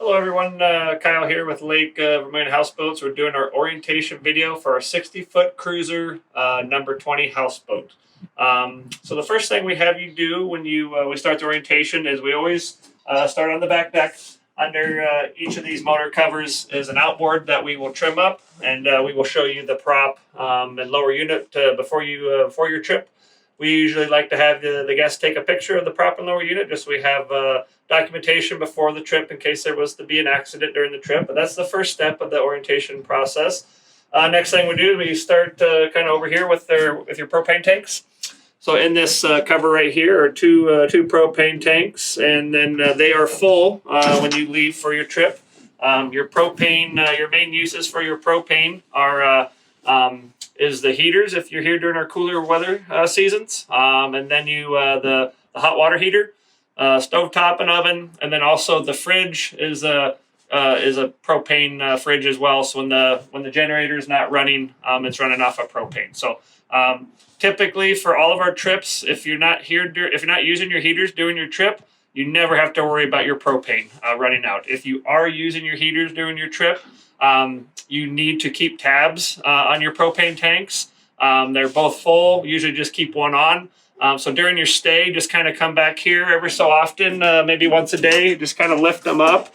Hello everyone, Kyle here with Lake Vermilion Houseboats. We're doing our orientation video for our 60-foot cruiser number 20 houseboat. So the first thing we have you do when we start the orientation is we always start on the back deck. Under each of these motor covers is an outboard that we will trim up, and we will show you the prop and lower unit before your trip. We usually like to have the guests take a picture of the prop and lower unit, just so we have documentation before the trip in case there was to be an accident during the trip. But that's the first step of the orientation process. Next thing we do, we start kind of over here with your propane tanks. So in this cover right here are two propane tanks, and then they are full when you leave for your trip. Your propane, your main uses for your propane are is the heaters if you're here during our cooler weather seasons, and then the hot water heater, stovetop and oven, and then also the fridge is a propane fridge as well. So when the generator is not running, it's running off of propane. So typically for all of our trips, if you're not using your heaters during your trip, you never have to worry about your propane running out. If you are using your heaters during your trip, you need to keep tabs on your propane tanks. They're both full. Usually just keep one on. So during your stay, just kind of come back here every so often, maybe once a day, just kind of lift them up.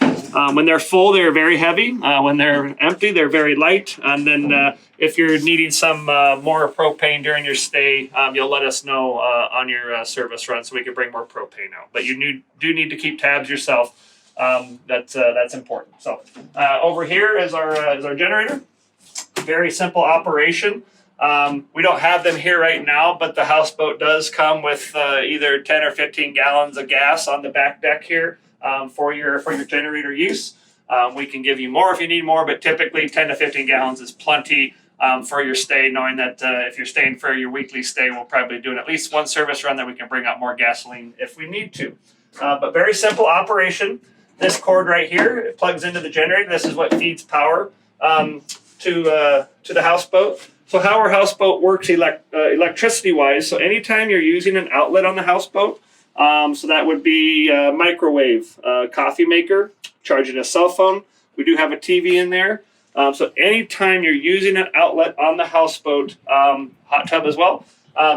When they're full, they're very heavy. When they're empty, they're very light. And then if you're needing some more propane during your stay, you'll let us know on your service run so we can bring more propane out. But you do need to keep tabs yourself. That's important. So over here is our generator. Very simple operation. We don't have them here right now, but the houseboat does come with either 10 or 15 gallons of gas on the back deck here for your generator use. We can give you more if you need more, but typically 10 to 15 gallons is plenty for your stay, knowing that if you're staying for your weekly stay, we'll probably do at least one service run that we can bring out more gasoline if we need to. But very simple operation. This cord right here, it plugs into the generator. This is what feeds power to the houseboat. So how our houseboat works electricity-wise, so anytime you're using an outlet on the houseboat, so that would be a microwave, coffee maker, charging a cell phone. We do have a TV in there. So anytime you're using an outlet on the houseboat, hot tub as well,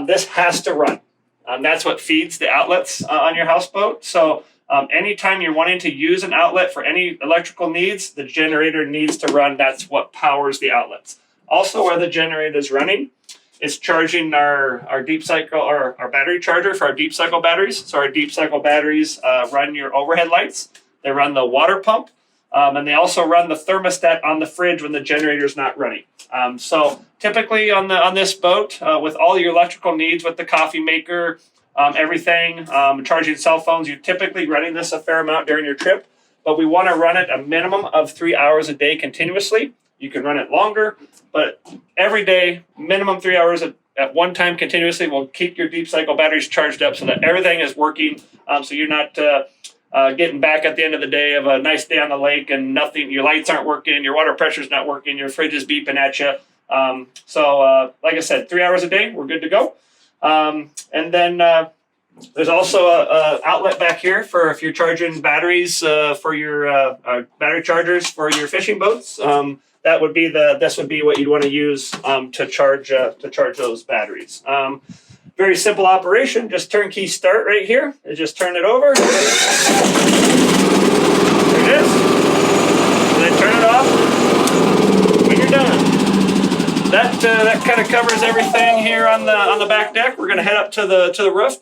this has to run. That's what feeds the outlets on your houseboat. So anytime you're wanting to use an outlet for any electrical needs, the generator needs to run. That's what powers the outlets. Also, where the generator is running, it's charging our deep cycle, or our battery charger for our deep cycle batteries. So our deep cycle batteries run your overhead lights. They run the water pump, and they also run the thermostat on the fridge when the generator is not running. So typically on this boat, with all your electrical needs, with the coffee maker, everything, charging cell phones, you're typically running this a fair amount during your trip, but we want to run it a minimum of 3 hours a day continuously. You can run it longer, but every day, minimum 3 hours at one time continuously will keep your deep cycle batteries charged up so that everything is working, so you're not getting back at the end of the day of a nice day on the lake and nothing, your lights aren't working, your water pressure's not working, your fridge is beeping at you. So like I said, 3 hours a day, we're good to go. And then there's also a outlet back here for if you're charging batteries for your battery chargers for your fishing boats. This would be what you'd want to use to charge those batteries. Very simple operation. Just turnkey start right here. Just turn it over. There it is. And then turn it off when you're done. That kind of covers everything here on the back deck. We're going to head up to the roof.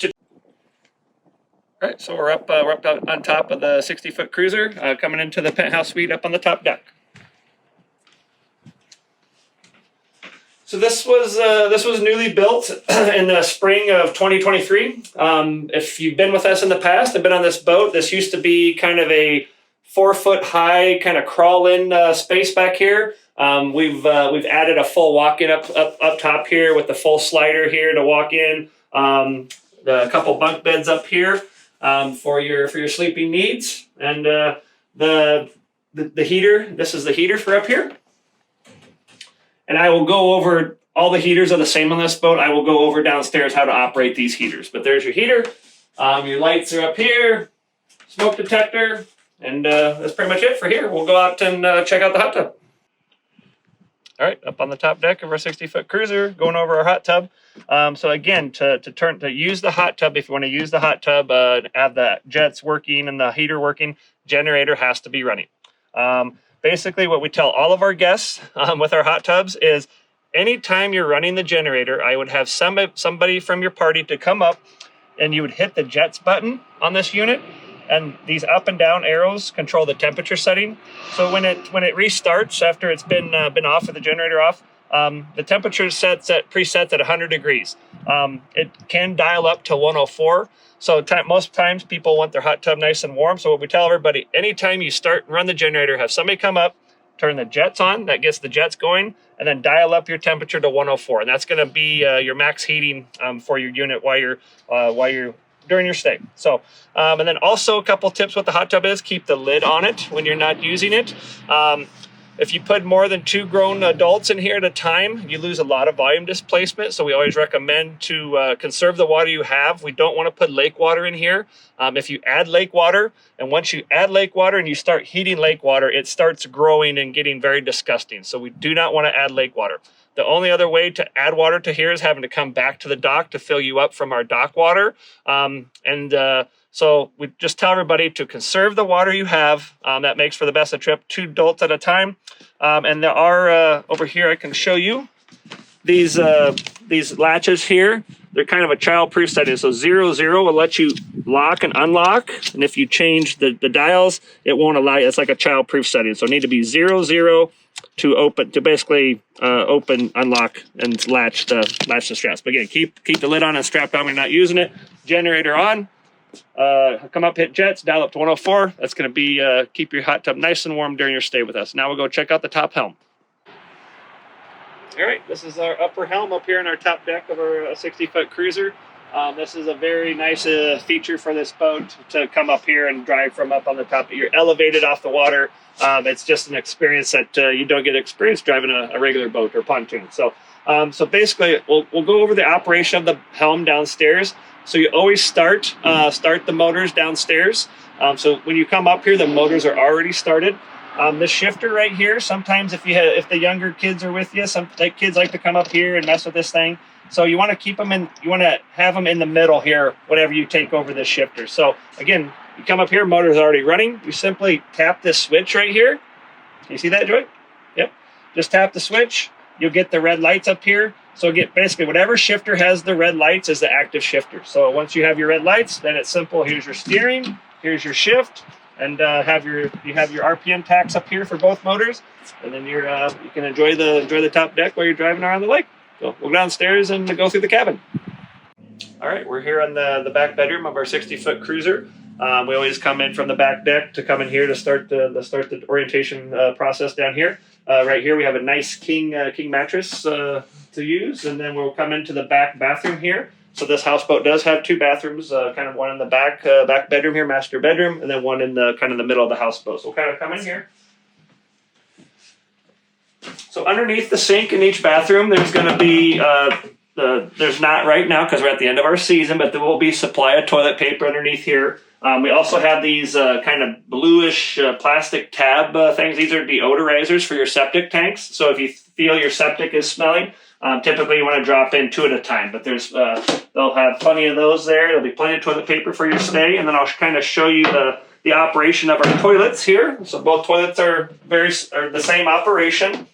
All right, so we're up on top of the 60-foot cruiser, coming into the penthouse suite up on the top deck. So this was newly built in the spring of 2023. If you've been with us in the past and been on this boat, this used to be kind of a 4-foot high kind of crawl-in space back here. We've added a full walk-in up top here with the full slider here to walk in. A couple bunk beds up here for your sleeping needs, and the heater. This is the heater for up here. And I will go over, all the heaters are the same on this boat. I will go over downstairs how to operate these heaters. But there's your heater. Your lights are up here. Smoke detector. And that's pretty much it for here. We'll go out and check out the hot tub. All right, up on the top deck of our 60-foot cruiser, going over our hot tub. So again, to use the hot tub, if you want to use the hot tub, have the jets working and the heater working, generator has to be running. Basically, what we tell all of our guests with our hot tubs is, anytime you're running the generator, I would have somebody from your party to come up, and you would hit the jets button on this unit, and these up and down arrows control the temperature setting. So when it restarts after it's been off with the generator off, the temperature presets at 100 degrees. It can dial up to 104. So most times people want their hot tub nice and warm. So what we tell everybody, anytime you start and run the generator, have somebody come up, turn the jets on, that gets the jets going, and then dial up your temperature to 104. And that's going to be your max heating for your unit while you're during your stay. So, and then also a couple tips with the hot tub is, keep the lid on it when you're not using it. If you put more than 2 grown adults in here at a time, you lose a lot of volume displacement. So we always recommend to conserve the water you have. We don't want to put lake water in here. If you add lake water, and once you add lake water and you start heating lake water, it starts growing and getting very disgusting. So we do not want to add lake water. The only other way to add water to here is having to come back to the dock to fill you up from our dock water. So we just tell everybody to conserve the water you have. That makes for the best of trip, 2 adults at a time. And there are, over here, I can show you these latches here. They're kind of a child-proof setting. So 0, 0 will let you lock and unlock. And if you change the dials, it won't allow you. It's like a child-proof setting. So it need to be 0, 0 to basically open, unlock, and latch the straps. But again, keep the lid on and strap on when you're not using it. Generator on. Come up, hit jets, dial up to 104. That's going to be keep your hot tub nice and warm during your stay with us. Now we'll go check out the top helm. All right, this is our upper helm up here in our top deck of our 60-foot cruiser. This is a very nice feature for this boat, to come up here and drive from up on the top. You're elevated off the water. It's just an experience that you don't get experience driving a regular boat or pontoon. So basically, we'll go over the operation of the helm downstairs. So you always start the motors downstairs. So when you come up here, the motors are already started. The shifter right here, sometimes if the younger kids are with you, some kids like to come up here and mess with this thing. So you want to keep them in, you want to have them in the middle here, whenever you take over this shifter. So again, you come up here, motor's already running. You simply tap this switch right here. Can you see that, Joy? Yep. Just tap the switch. You'll get the red lights up here. So get basically whatever shifter has the red lights is the active shifter. So once you have your red lights, then it's simple. Here's your steering, here's your shift, and you have your RPM tacks up here for both motors, and then you can enjoy the top deck while you're driving around the lake. So we'll go downstairs and go through the cabin. All right, we're here on the back bedroom of our 60-foot cruiser. We always come in from the back deck to come in here to start the orientation process down here. Right here we have a nice king mattress to use, and then we'll come into the back bathroom here. So this houseboat does have 2 bathrooms, kind of one in the back bedroom here, master bedroom, and then one in the kind of the middle of the houseboat. So we'll kind of come in here. So underneath the sink in each bathroom, there's going to be there's not right now because we're at the end of our season, but there will be supply of toilet paper underneath here. We also have these kind of bluish plastic tab things. These are deodorizers for your septic tanks. So if you feel your septic is smelling, typically you want to drop in 2 at a time. But they'll have plenty of those there. There'll be plenty of toilet paper for your stay. And then I'll kind of show you the operation of our toilets here. So both toilets are the same operation.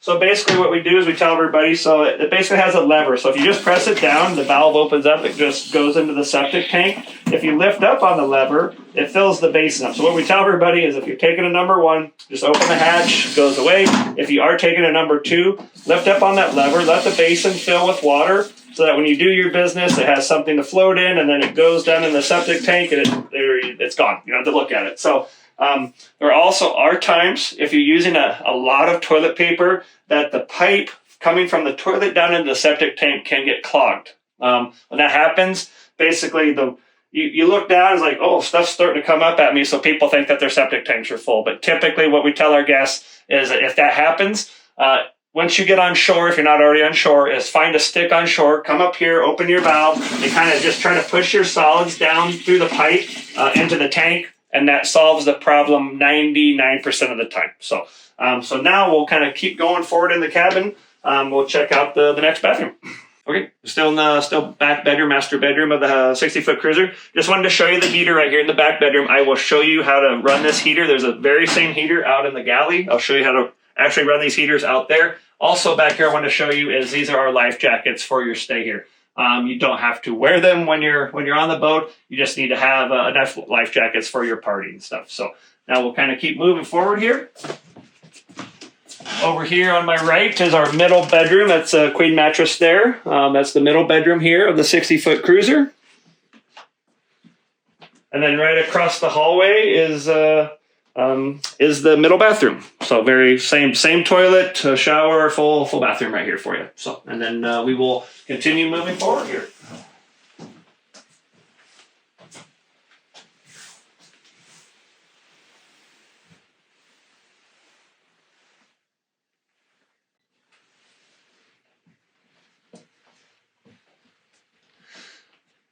So basically what we do is we tell everybody, so it basically has a lever. So if you just press it down, the valve opens up, it just goes into the septic tank. If you lift up on the lever, it fills the basin up. So what we tell everybody is if you're taking a number 1, just open the hatch, it goes away. If you are taking a number 2, lift up on that lever, let the basin fill with water so that when you do your business, it has something to float in, and then it goes down in the septic tank and it's gone. You don't have to look at it. So there also are times if you're using a lot of toilet paper that the pipe coming from the toilet down into the septic tank can get clogged. When that happens, basically you look down, it's like, oh, stuff's starting to come up at me, so people think that their septic tanks are full. But typically what we tell our guests is that if that happens, once you get on shore, if you're not already on shore, is find a stick on shore, come up here, open your valve, and kind of just try to push your solids down through the pipe into the tank. and that solves the problem 99% of the time. So so now we'll kind of keep going forward in the cabin. We'll check out the next bathroom. Okay, still in the back bedroom, master bedroom of the 60-foot cruiser. Just wanted to show you the heater right here in the back bedroom. I will show you how to run this heater. There's a very same heater out in the galley. I'll show you how to actually run these heaters out there. Also back here I want to show you is these are our life jackets for your stay here. You don't have to wear them when you're on the boat. You just need to have enough life jackets for your party and stuff. So now we'll kind of keep moving forward here. Over here on my right is our middle bedroom. That's a queen mattress there. That's the middle bedroom here of the 60-foot cruiser. And then right across the hallway is the middle bathroom. So very same toilet, shower, full bathroom right here for you. So and then we will continue moving forward here.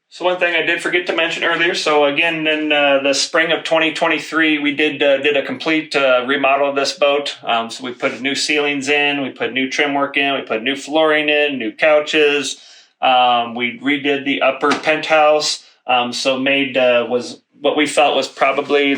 So one thing I did forget to mention earlier, so again, in the spring of 2023, we did a complete remodel of this boat. So we put new ceilings in, we put new trim work in, we put new flooring in, new couches. We redid the upper penthouse, so made was what we felt was probably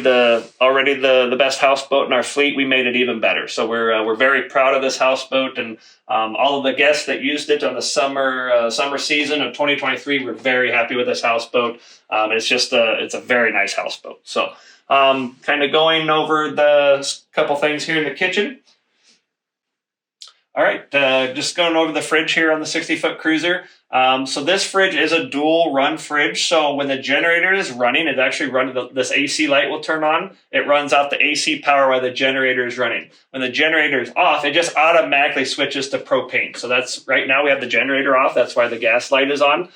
already the best houseboat in our fleet. We made it even better. So we're very proud of this houseboat, and all of the guests that used it on the summer season of 2023 were very happy with this houseboat. It's a very nice houseboat. So kind of going over the couple things here in the kitchen. All right, just going over the fridge here on the 60-foot cruiser. So this fridge is a dual run fridge. So when the generator is running, it actually this AC light will turn on. It runs out the AC power while the generator is running. When the generator is off, it just automatically switches to propane. So that's right now we have the generator off. That's why the gas light is on.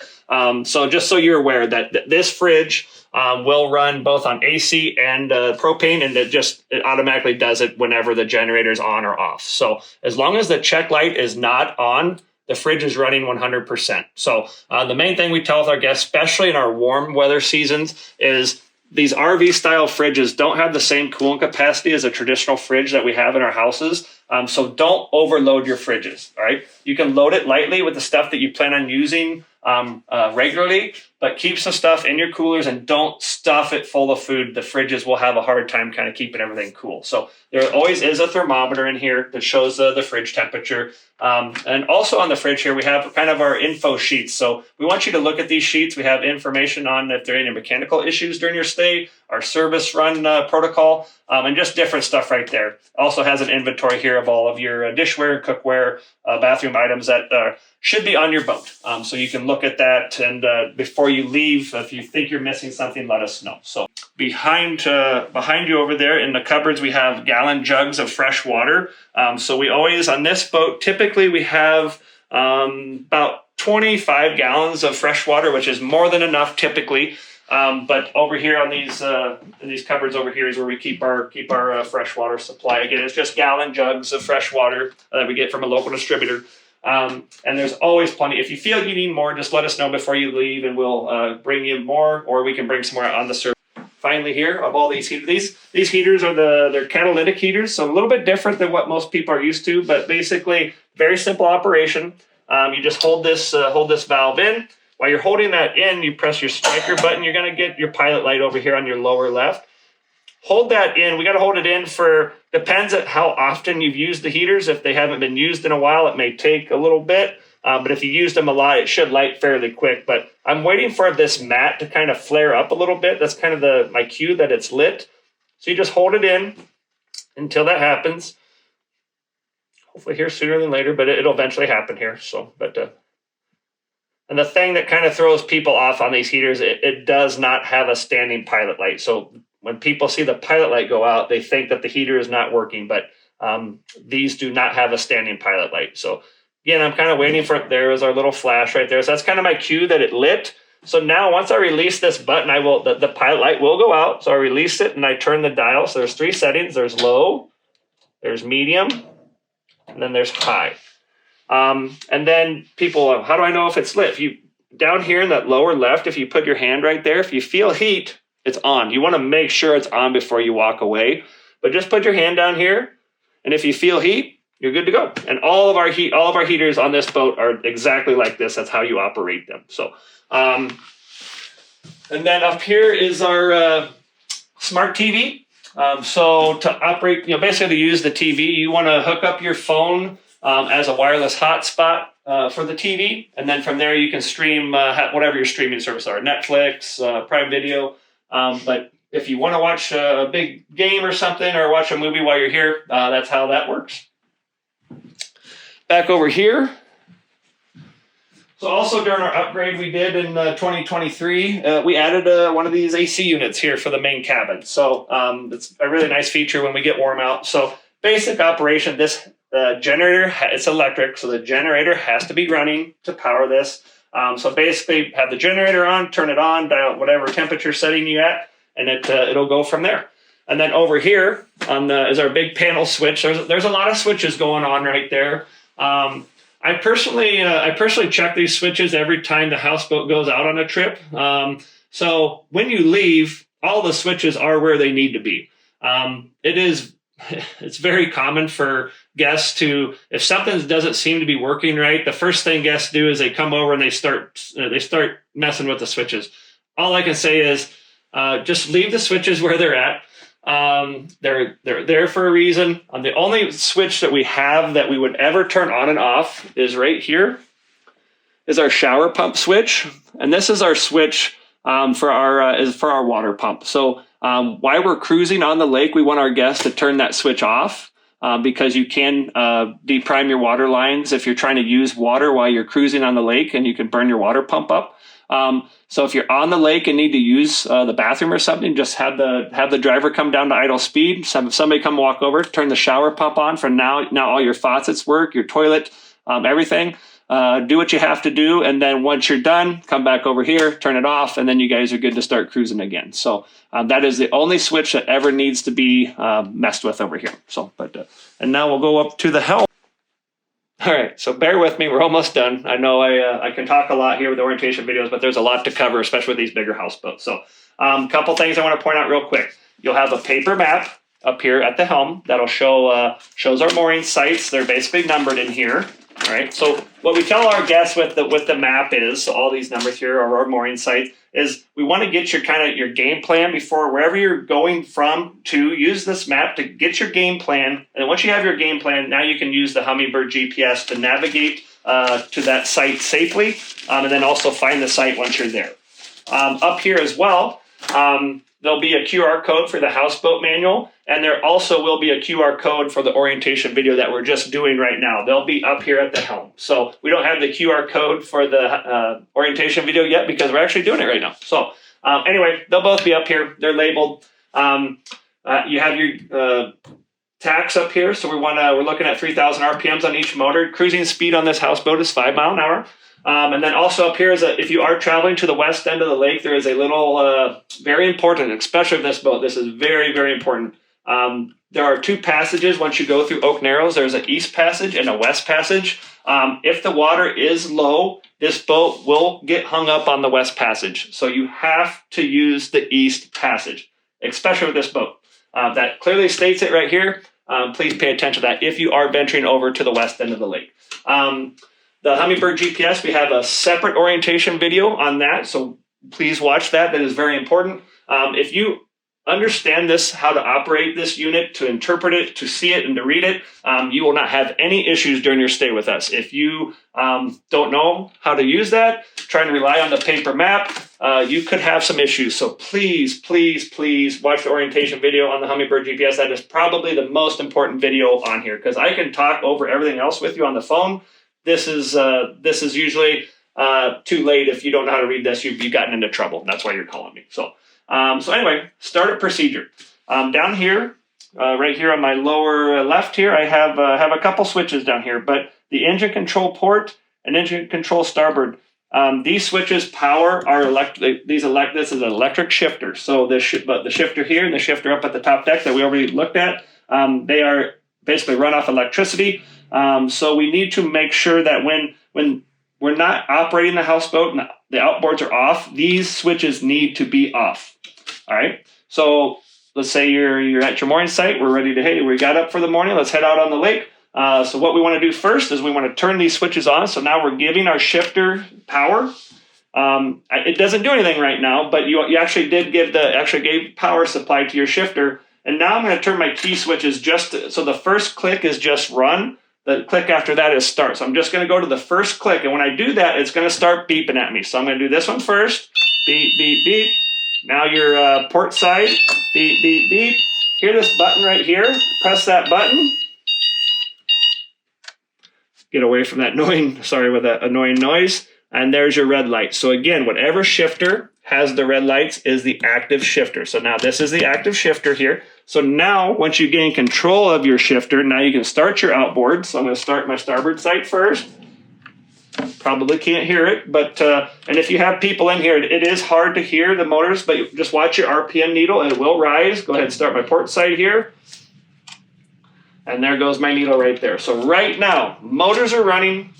So just so you're aware that this fridge will run both on AC and propane, and it automatically does it whenever the generator is on or off. So as long as the check light is not on, the fridge is running 100%. So the main thing we tell with our guests, especially in our warm weather seasons, is these RV style fridges don't have the same cooling capacity as a traditional fridge that we have in our houses. So don't overload your fridges. All right. You can load it lightly with the stuff that you plan on using regularly, but keep some stuff in your coolers and don't stuff it full of food. The fridges will have a hard time kind of keeping everything cool. So there always is a thermometer in here that shows the fridge temperature. And also on the fridge here, we have kind of our info sheets. So we want you to look at these sheets. We have information on if there are any mechanical issues during your stay, our service run protocol, and just different stuff right there. Also has an inventory here of all of your dishware, cookware, bathroom items that should be on your boat. So you can look at that, and before you leave, if you think you're missing something, let us know. So behind you over there in the cupboards, we have gallon jugs of fresh water. So we always, on this boat, typically we have about 25 gallons of fresh water, which is more than enough typically. But over here on these cupboards over here is where we keep our fresh water supply. Again, it's just gallon jugs of fresh water that we get from a local distributor. And there's always plenty. If you feel you need more, just let us know before you leave, and we'll bring you more, or we can bring some more on the service. Finally, here of all these heaters, these heaters are they're catalytic heaters, so a little bit different than what most people are used to, but basically very simple operation. You just hold this valve in. While you're holding that in, you press your striker button. You're going to get your pilot light over here on your lower left. Hold that in. We got to hold it in for, depends on how often you've used the heaters. If they haven't been used in a while, it may take a little bit. But if you used them a lot, it should light fairly quick. But I'm waiting for this mat to kind of flare up a little bit. That's kind of my cue that it's lit. So you just hold it in until that happens. Hopefully here sooner than later, but it'll eventually happen here. So, and the thing that kind of throws people off on these heaters, it does not have a standing pilot light. So when people see the pilot light go out, they think that the heater is not working, but these do not have a standing pilot light. So again, I'm kind of waiting for it. There is our little flash right there. So that's kind of my cue that it lit. So now once I release this button, the pilot light will go out. So I release it and I turn the dial. So there's 3 settings. There's low, there's medium, and then there's high. And then how do I know if it's lit? Down here in that lower left, if you put your hand right there, if you feel heat, it's on. You want to make sure it's on before you walk away. But just put your hand down here, and if you feel heat, you're good to go. And all of our heaters on this boat are exactly like this. That's how you operate them. So, and then up here is our smart TV. So to operate, basically to use the TV, you want to hook up your phone as a wireless hotspot for the TV, and then from there you can stream whatever your streaming service are, Netflix, Prime Video. But if you want to watch a big game or something, or watch a movie while you're here, that's how that works. Back over here. So also during our upgrade we did in 2023, we added one of these AC units here for the main cabin. So it's a really nice feature when we get warm out. So basic operation, this generator, it's electric, so the generator has to be running to power this. So basically have the generator on, turn it on, dial whatever temperature setting you at, and it'll go from there. And then over here is our big panel switch. There's a lot of switches going on right there. I personally check these switches every time the houseboat goes out on a trip. So when you leave, all the switches are where they need to be. It's very common for guests to, if something doesn't seem to be working right, the first thing guests do is they come over and they start messing with the switches. All I can say is just leave the switches where they're at. They're there for a reason. The only switch that we have that we would ever turn on and off is right here, is our shower pump switch, and this is our switch for our water pump. So while we're cruising on the lake, we want our guests to turn that switch off because you can deprime your water lines if you're trying to use water while you're cruising on the lake, and you can burn your water pump up. So if you're on the lake and need to use the bathroom or something, just have the driver come down to idle speed. Somebody come walk over, turn the shower pump on. For now all your faucets work, your toilet, everything. Do what you have to do, and then once you're done, come back over here, turn it off, and then you guys are good to start cruising again. So that is the only switch that ever needs to be messed with over here. So, and now we'll go up to the helm. All right, so bear with me. We're almost done. I know I can talk a lot here with the orientation videos, but there's a lot to cover, especially with these bigger houseboats. So a couple things I want to point out real quick. You'll have a paper map up here at the helm that'll shows our mooring sites. They're basically numbered in here. All right, so what we tell our guests with the map is, so all these numbers here are our mooring sites, is we want to get your game plan before wherever you're going from to. Use this map to get your game plan, and then once you have your game plan, now you can use the Humminbird GPS to navigate to that site safely, and then also find the site once you're there. Up here as well, there'll be a QR code for the houseboat manual, and there also will be a QR code for the orientation video that we're just doing right now. They'll be up here at the helm. So we don't have the QR code for the orientation video yet because we're actually doing it right now. So anyway, they'll both be up here. They're labeled. You have your tacks up here. So we're looking at 3,000 RPMs on each motor. Cruising speed on this houseboat is 5 miles an hour. And then also up here is if you are traveling to the west end of the lake, there is a little, very important, especially with this boat, this is very, very important. There are 2 passages once you go through Oak Narrows. There's an east passage and a west passage. If the water is low, this boat will get hung up on the west passage. So you have to use the east passage, especially with this boat. That clearly states it right here. Please pay attention to that if you are venturing over to the west end of the lake. The Humminbird GPS, we have a separate orientation video on that, so please watch that. That is very important. If you understand this, how to operate this unit, to interpret it, to see it, and to read it, you will not have any issues during your stay with us. If you don't know how to use that, trying to rely on the paper map, you could have some issues. So please, please, please watch the orientation video on the Humminbird GPS. That is probably the most important video on here, because I can talk over everything else with you on the phone. This is usually too late. If you don't know how to read this, you've gotten into trouble. That's why you're calling me. So anyway, startup procedure. Down here, right here on my lower left here, I have a couple switches down here. But the engine control port and engine control starboard, these switches power our electric. This is an electric shifter. So the shifter here and the shifter up at the top deck that we already looked at, they are basically run off electricity. So we need to make sure that when we're not operating the houseboat and the outboards are off, these switches need to be off. All right. So let's say you're at your mooring site. We're ready to, hey, we got up for the morning. Let's head out on the lake. So what we want to do first is we want to turn these switches on. So now we're giving our shifter power. It doesn't do anything right now, but you actually did give gave power supply to your shifter. And now I'm going to turn my key switches so the first click is just run. The click after that is start. So I'm just going to go to the first click. And when I do that, it's going to start beeping at me. So I'm going to do this one first. Beep, beep, beep. Now your port side. Beep, beep, beep. Hear this button right here. Press that button. Get away from that annoying noise. And there's your red light. So again, whatever shifter has the red lights is the active shifter. So now this is the active shifter here. So now once you gain control of your shifter, now you can start your outboard. So I'm going to start my starboard sight first. Probably can't hear it, but and if you have people in here, it is hard to hear the motors, but just watch your RPM needle. It will rise. Go ahead and start my port sight here. And there goes my needle right there. So right now, motors are running.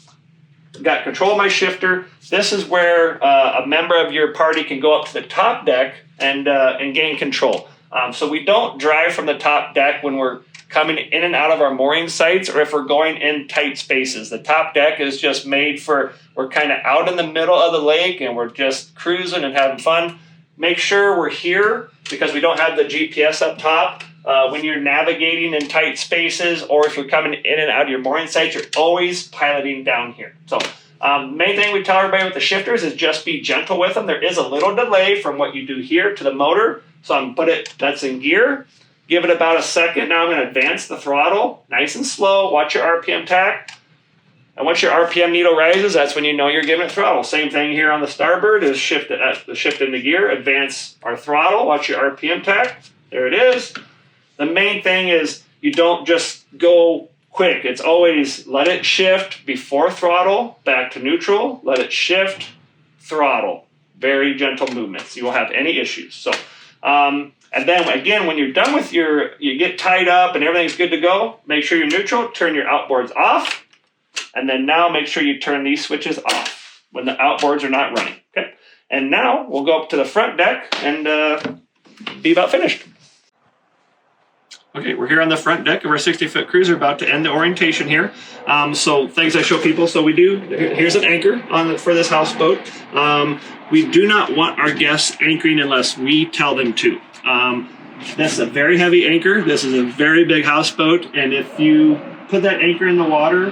Got control of my shifter. This is where a member of your party can go up to the top deck and gain control. So we don't drive from the top deck when we're coming in and out of our mooring sites or if we're going in tight spaces. The top deck is just made for, we're kind of out in the middle of the lake and we're just cruising and having fun. Make sure we're here because we don't have the GPS up top. When you're navigating in tight spaces or if you're coming in and out of your mooring sites, you're always piloting down here. So main thing we tell everybody with the shifters is just be gentle with them. There is a little delay from what you do here to the motor. So I'm that's in gear. Give it about a second. Now I'm going to advance the throttle nice and slow. Watch your RPM tack. And once your RPM needle rises, that's when you know you're giving it throttle. Same thing here on the starboard is shift into gear. Advance our throttle. Watch your RPM tack. There it is. The main thing is you don't just go quick. It's always let it shift before throttle, back to neutral, let it shift, throttle. Very gentle movements. You won't have any issues. So, and then again, when you're done with you get tied up and everything's good to go, make sure you're neutral, turn your outboards off, and then now make sure you turn these switches off when the outboards are not running. Okay. And now we'll go up to the front deck and be about finished. Okay, we're here on the front deck of our 60-foot cruiser, about to end the orientation here. So things I show people. So here's an anchor for this houseboat. We do not want our guests anchoring unless we tell them to. This is a very heavy anchor. This is a very big houseboat. And if you put that anchor in the water,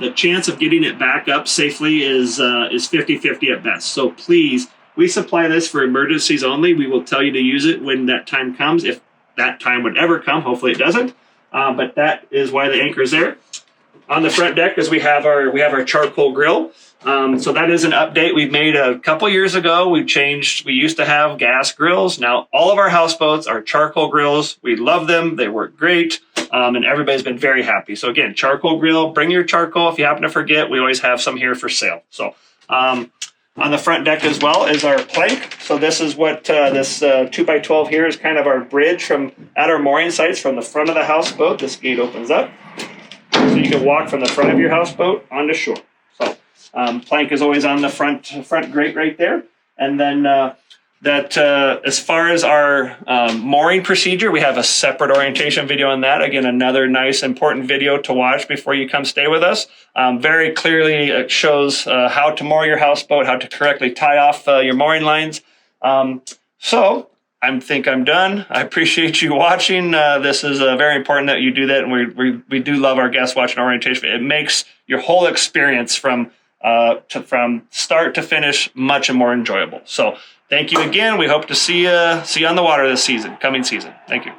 the chance of getting it back up safely is 50-50 at best. So please, we supply this for emergencies only. We will tell you to use it when that time comes, if that time would ever come. Hopefully it doesn't, but that is why the anchor is there. On the front deck is we have our charcoal grill. So that is an update we've made a couple years ago. We used to have gas grills. Now all of our houseboats are charcoal grills. We love them. They work great. And everybody's been very happy. So again, charcoal grill, bring your charcoal. If you happen to forget, we always have some here for sale. So, on the front deck as well is our plank. So this is what this 2x12 here is kind of our bridge at our mooring sites from the front of the houseboat. This gate opens up. So you can walk from the front of your houseboat onto shore. So plank is always on the front grate right there. And then as far as our mooring procedure, we have a separate orientation video on that. Again, another nice important video to watch before you come stay with us. Very clearly it shows how to moor your houseboat, how to correctly tie off your mooring lines. So I think I'm done. I appreciate you watching. This is very important that you do that, and we do love our guests watching orientation. It makes your whole experience from start to finish much more enjoyable. So thank you again. We hope to see you on the water this coming season. Thank you.